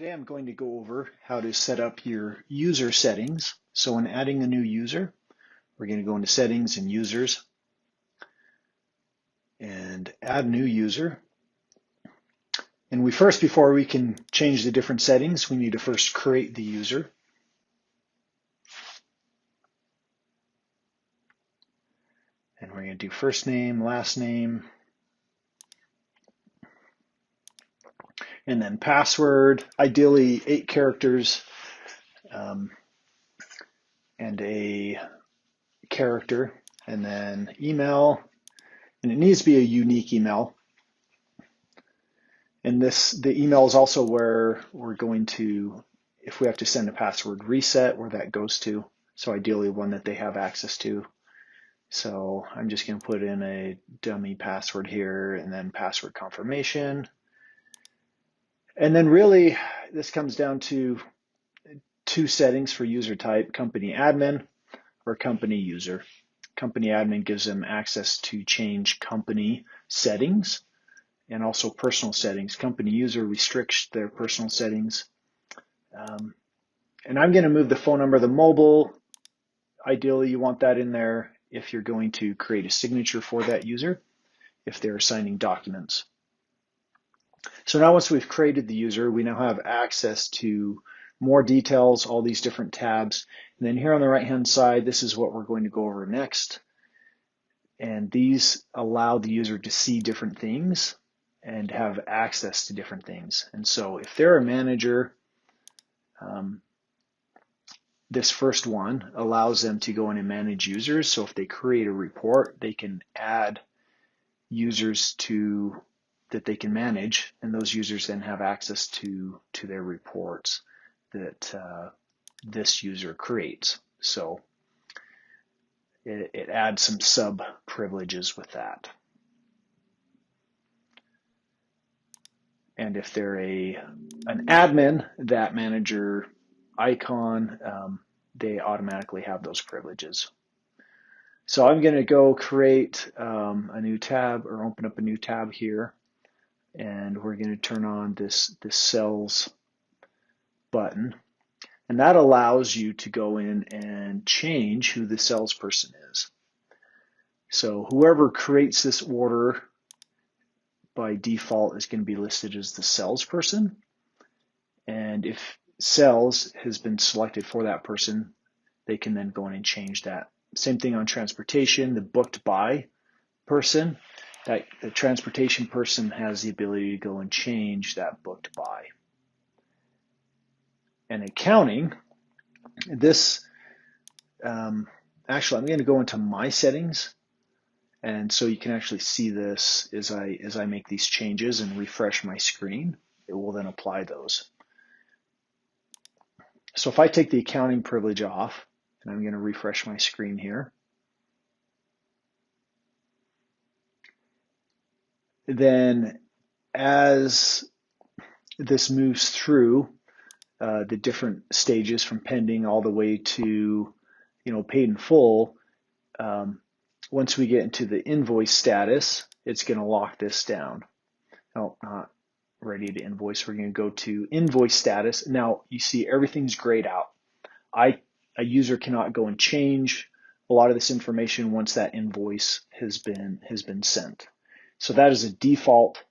Today I'm going to go over how to set up your user settings. So when adding a new user, we're going to go into settings and users and add new user. And before we can change the different settings, we need to first create the user. And we're going to do first name, last name, and then password, ideally 8 characters and a character, and then email, and it needs to be a unique email. And the email is also where we're going to, if we have to send a password reset, where that goes to. So ideally one that they have access to. So I'm just going to put in a dummy password here and then password confirmation. And then really this comes down to 2 settings for user type, company admin or company user. Company admin gives them access to change company settings and also personal settings. Company user restricts their personal settings. And I'm going to move the phone number, the mobile. Ideally, you want that in there if you're going to create a signature for that user, if they're signing documents. So now once we've created the user, we now have access to more details, all these different tabs. And then here on the right-hand side, this is what we're going to go over next. And these allow the user to see different things and have access to different things. And so if they're a manager, this first one allows them to go in and manage users. So if they create a report, they can add users that they can manage, and those users then have access to their reports that this user creates. So it adds some sub privileges with that. And if they're an admin, that manager icon, they automatically have those privileges. So I'm going to go create a new tab or open up a new tab here, and we're going to turn on this cells button, and that allows you to go in and change who the salesperson is. So whoever creates this order by default is going to be listed as the salesperson, and if sales has been selected for that person, they can then go in and change that. Same thing on transportation, the booked by person, that the transportation person has the ability to go and change that booked by. And accounting, this actually I'm going to go into my settings, and so you can actually see this as I make these changes and refresh my screen. It will then apply those. So if I take the accounting privilege off, and I'm going to refresh my screen here, then as this moves through the different stages from pending all the way to paid in full, once we get into the invoice status, it's going to lock this down. No, not ready to invoice. We're going to go to invoice status. Now you see everything's grayed out. A user cannot go and change a lot of this information once that invoice has been sent. So that is a default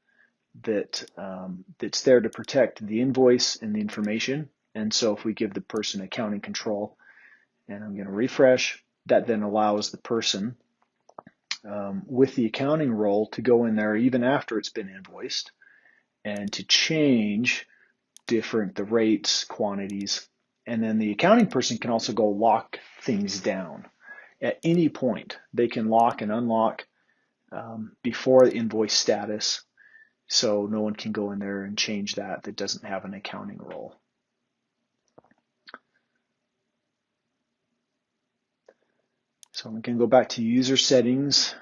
that's there to protect the invoice and the information. And so if we give the person accounting control, and I'm going to refresh, that then allows the person with the accounting role to go in there even after it's been invoiced and to change the rates, quantities. And then the accounting person can also go lock things down at any point. They can lock and unlock before the invoice status, so no one can go in there and change that doesn't have an accounting role. So we can go back to user settings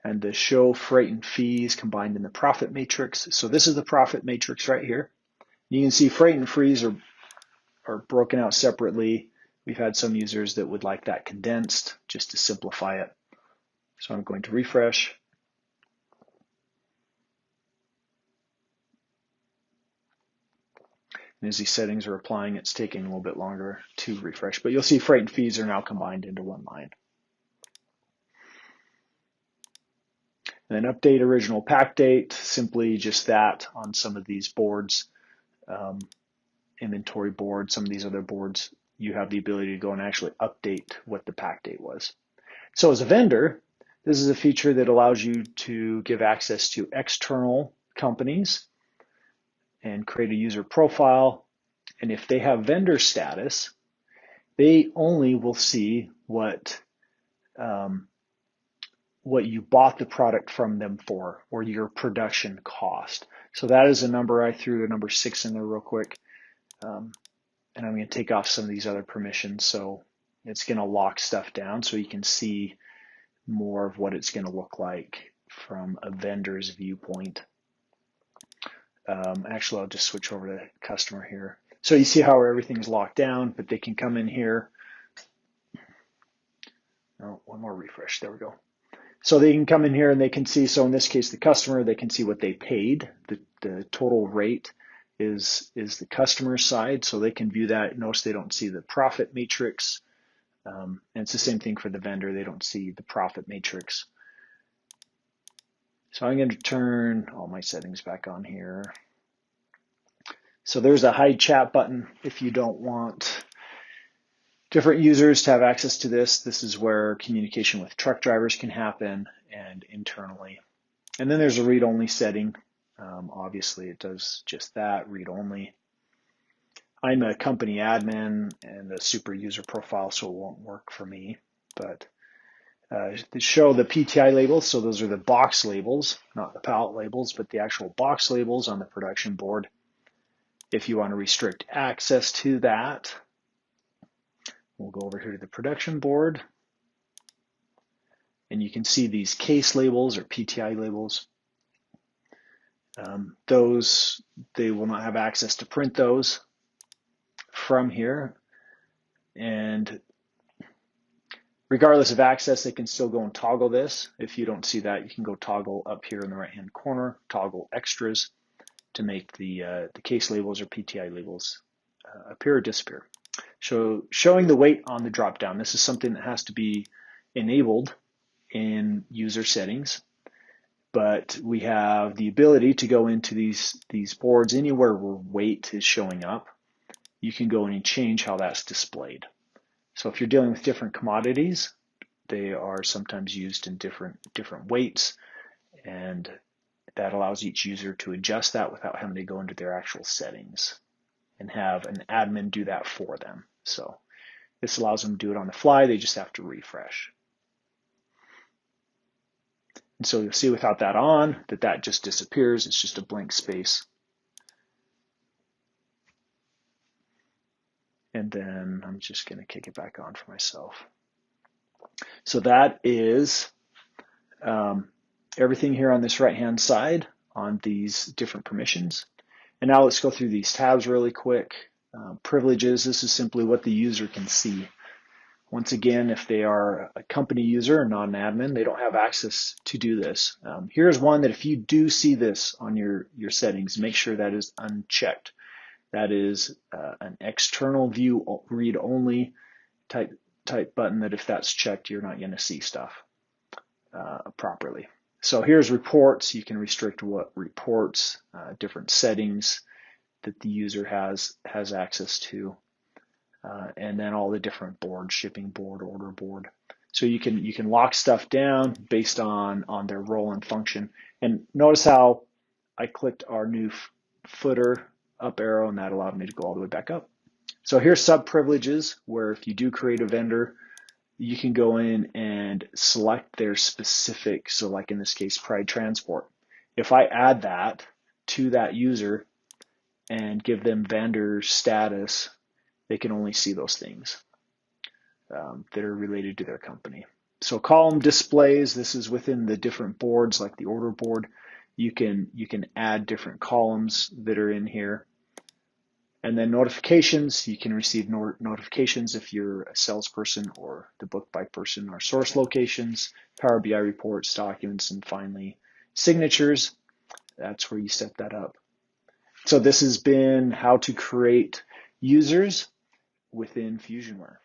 and the show freight and fees combined in the profit matrix. So this is the profit matrix right here. You can see freight and fees are broken out separately. We've had some users that would like that condensed just to simplify it. So I'm going to refresh. And as these settings are applying, it's taking a little bit longer to refresh. But you'll see freight and fees are now combined into one line. And then update original pack date, simply just that on some of these boards, inventory board, some of these other boards, you have the ability to go and actually update what the pack date was. So as a vendor, this is a feature that allows you to give access to external companies and create a user profile. And if they have vendor status, they only will see what you bought the product from them for, or your production cost. So that is a number. I threw a number 6 in there real quick. And I'm going to take off some of these other permissions. So it's going to lock stuff down so you can see more of what it's going to look like from a vendor's viewpoint. Actually, I'll just switch over to customer here. So you see how everything's locked down, but they can come in here. Oh, one more refresh. There we go. So they can come in here and they can see, so in this case, the customer, they can see what they paid. The total rate is the customer side, so they can view that. Notice they don't see the profit matrix. And it's the same thing for the vendor. They don't see the profit matrix. So I'm going to turn all my settings back on here. So there's a hide chat button if you don't want different users to have access to this. This is where communication with truck drivers can happen and internally. And then there's a read-only setting. Obviously, it does just that, read-only. I'm a company admin and a super user profile, so it won't work for me. But to show the PTI labels, so those are the box labels, not the pallet labels, but the actual box labels on the production board. If you want to restrict access to that, we'll go over here to the production board. And you can see these case labels or PTI labels. Those, they will not have access to print those from here. And regardless of access, they can still go and toggle this. If you don't see that, you can go toggle up here in the right-hand corner, toggle extras to make the case labels or PTI labels appear or disappear. So showing the weight on the drop-down, this is something that has to be enabled in user settings. But we have the ability to go into these boards anywhere where weight is showing up. You can go in and change how that's displayed. So if you're dealing with different commodities, they are sometimes used in different weights, and that allows each user to adjust that without having to go into their actual settings and have an admin do that for them. So this allows them to do it on the fly. They just have to refresh. And so you'll see without that on, that just disappears. It's just a blank space. And then I'm just going to kick it back on for myself. So that is everything here on this right-hand side on these different permissions. And now let's go through these tabs really quick. Privileges, this is simply what the user can see. Once again, if they are a company user, not an admin, they don't have access to do this. Here's one that if you do see this on your settings, make sure that is unchecked. That is an external view read-only type button that if that's checked, you're not going to see stuff properly. So here's reports. You can restrict what reports, different settings that the user has access to. And then all the different boards, shipping board, order board. So you can lock stuff down based on their role and function. And notice how I clicked our new footer up arrow, and that allowed me to go all the way back up. So here's sub-privileges, where if you do create a vendor, you can go in and select their specific, so like in this case, Pride Transport. If I add that to that user and give them vendor status, they can only see those things that are related to their company. So column displays, this is within the different boards like the order board. You can add different columns that are in here. And then notifications, you can receive notifications if you're a salesperson or the book by person or source locations, Power BI reports, documents, and finally signatures. That's where you set that up. So this has been how to create users within FusionWare.